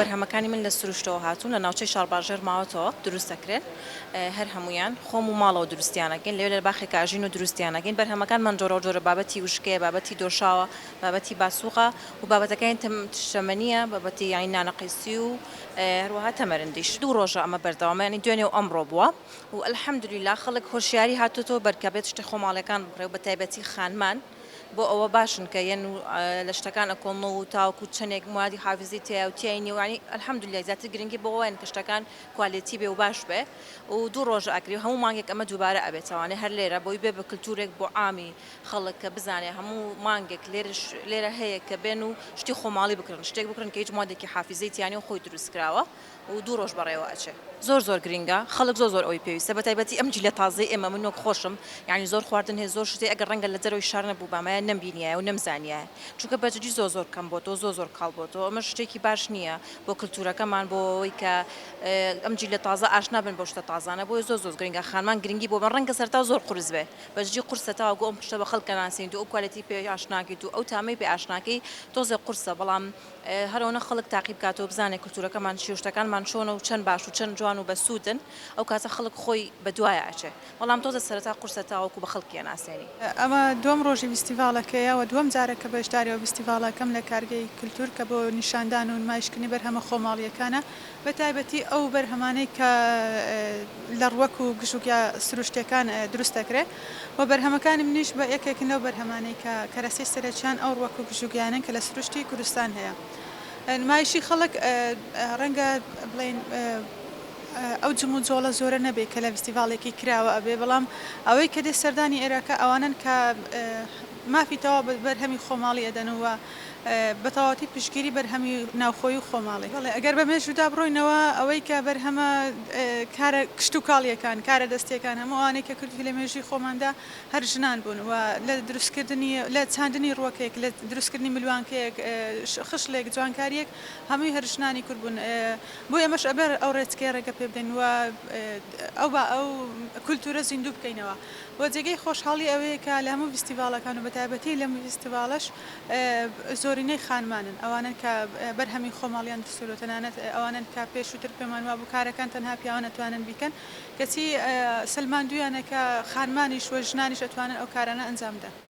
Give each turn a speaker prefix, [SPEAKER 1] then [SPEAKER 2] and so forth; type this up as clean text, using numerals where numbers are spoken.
[SPEAKER 1] بەرهەمەکانی من لە سروشتەوە هاتوون لە ناوچەی شارباژێر ماوەتەوە دروست دەکرێن هەر هەمویان خۆم و ماڵەوە دروستیانەکەین لێو لە باخی کاژین و دروستیانەکەین بەرهەمەکانمان جۆرە بابەتی وشکەیە بابەتی دۆشاوە بابەتی باسووقە و بابەتەکانی شەمەنیە بابەتی یانی نانەقیسی و هەروەها تەمەرندیش دوو ڕۆژە ئەمە بەردەوامە ینی دوێنێ و ئەمڕۆ بووە و ئەلحەمدولیلا خەڵک هۆشیاری هاتوتەوە بەرکەبێت شتی خۆماڵەکان بکڕێ و بە تایبەتی خانمان بۆ ئەوە باشن کە یەن لە شتەکان ئەکۆڵنەوە و تاوەکو چەندێک موادی حافزی تیا و تیای نێوانی ئەلحەمدولیلا زیاتر گرنگی بۆەوەیان کە شتەکان کوالیتی بێ و باش بێ و دوو ڕۆژە ئەکری و هەموو مانگێک ئەمە دووبارە ئەبێتەوانێ هەر لێرە بۆی بێ بە کللتورێک بۆ عامی خەڵک کە بزانێ هەموو مانگێک لێرە هەیە کە بێن و شتی خۆماڵی بکڕن شتێک بکڕن کە هیچ مادێکی حافزەی تیانی و خۆی دروست کراوە و دوو ڕۆژ بەڕێوە ئەچێ زۆر گرنگە خەڵک زۆر ئەوی پێویستە بە تایبەتی ئەم جیلە تازەی ئێمە منۆک خۆشم یعنی زۆر خواردن هەیە زۆر شتێ ئەگەر ڕەنگە لە دەرەوەی شار نەبوو بامایە نەمبینیایە و نەمزانیایە چونکە بەجددی زۆر کەم بۆ تۆ زۆر کاڵ بۆ تۆ ئەمە شتێکی باش نییە بۆ کللتورەکەمان بۆ ئەوەی کە ئەم جیلە تازە ئاشنا بن بۆ شتە تازانە بۆی زۆر گرنگە خانمان گرنگی بۆ بە ڕەنگە سەرتا زۆر قورس بێ بەجددی قورسە تاوەکو ئەم پشتە بە خەڵکە ناسین و ئەو کوالیتی پێ ئاشناکەیت و ئەو تامەی پێ ئاشناکەی تۆزێ قورسە بەڵام هەرەوەنە خەڵک تاقیب کاتەوە بزانێت کللتورەکەمان شتەکانمان چۆنە و چەند باش و چەند جوان و بەسوودن ئەو کاتە خەڵک خۆی بەدوایە ئەچێ بەڵام تۆزە سەرەتا قورسە تاوەکو بە خەڵکیە ناسێنی
[SPEAKER 2] ئەمە دوم ڕۆژی فستیڤالەکەیەوە دوم جارێکە بەشداریەوە فستیڤالەکەم لە کارگەی کللتور کە بۆ نیشاندان و نمایشکردنی بەرهەمە خۆماڵیەکانە بە تایبەتی ئەو بەرهەمانەی کە لە ڕوەک و گشوگیا سروشتەکان دروست دەکرێت و بەرهەمەکانی منیش بە یەکێکن لەو بەرهەمانەی کە کەرەسی سەرچیان ئەو ڕوەک و گشوگیانن کە لە سروشتی کوردستان هەیە نمایشی خەڵک ڕەنگە بڵێن ئەو جم و جۆڵە زۆرە نەبێت کە لە فستیڤالێکی کراوە ئەبێ بەڵام ئەوەی کە دێ سەردانی ئێرەکە ئەوانن کە مافیتەوە بەرهەمی خۆماڵی ئەدەنەوە بە تەواوەتی پشتگیری بەرهەمی ناوخۆی و خۆماڵی بەڵێ ئەگەر بە مێژودا بڕۆینەوە ئەوەی کە بەرهەمە کارە کشت و کاڵیەکان کارە دەستیەکان هەمووانەی کە کردی لە مێژوی خۆماندا هەر ژنان بوون و لە دروستکردنی لە چاندنی ڕوەکێک لە دروستکردنی ملوانکەیەک خشلێک جوانکاریەک هەمووی هەر ژنانی کورد بوون بۆ ئێمەش ئەبەر ئەو ڕێچکەی ڕێگە پێ بدەین و ئەو کولتورە زیندوو بکەینەوە بۆ جێگەی خۆشحاڵی ئەوەیە کە لە هەموو فستیڤالەکان و بەتایبەتی لەم فستیڤالەش زۆرینەی خانمانن ئەوانن کە بەرهەمی خۆماڵیان دەسوور و تەنانەت ئەوانن کە پێشووتر پێمان وا بوو کارەکان تەنها پیاوە نەتوانن بیکەن کەچی سلماندویانە کە خانمانیش وە ژنانیش ئەتوانن ئەو کارانە ئەنجام بدەن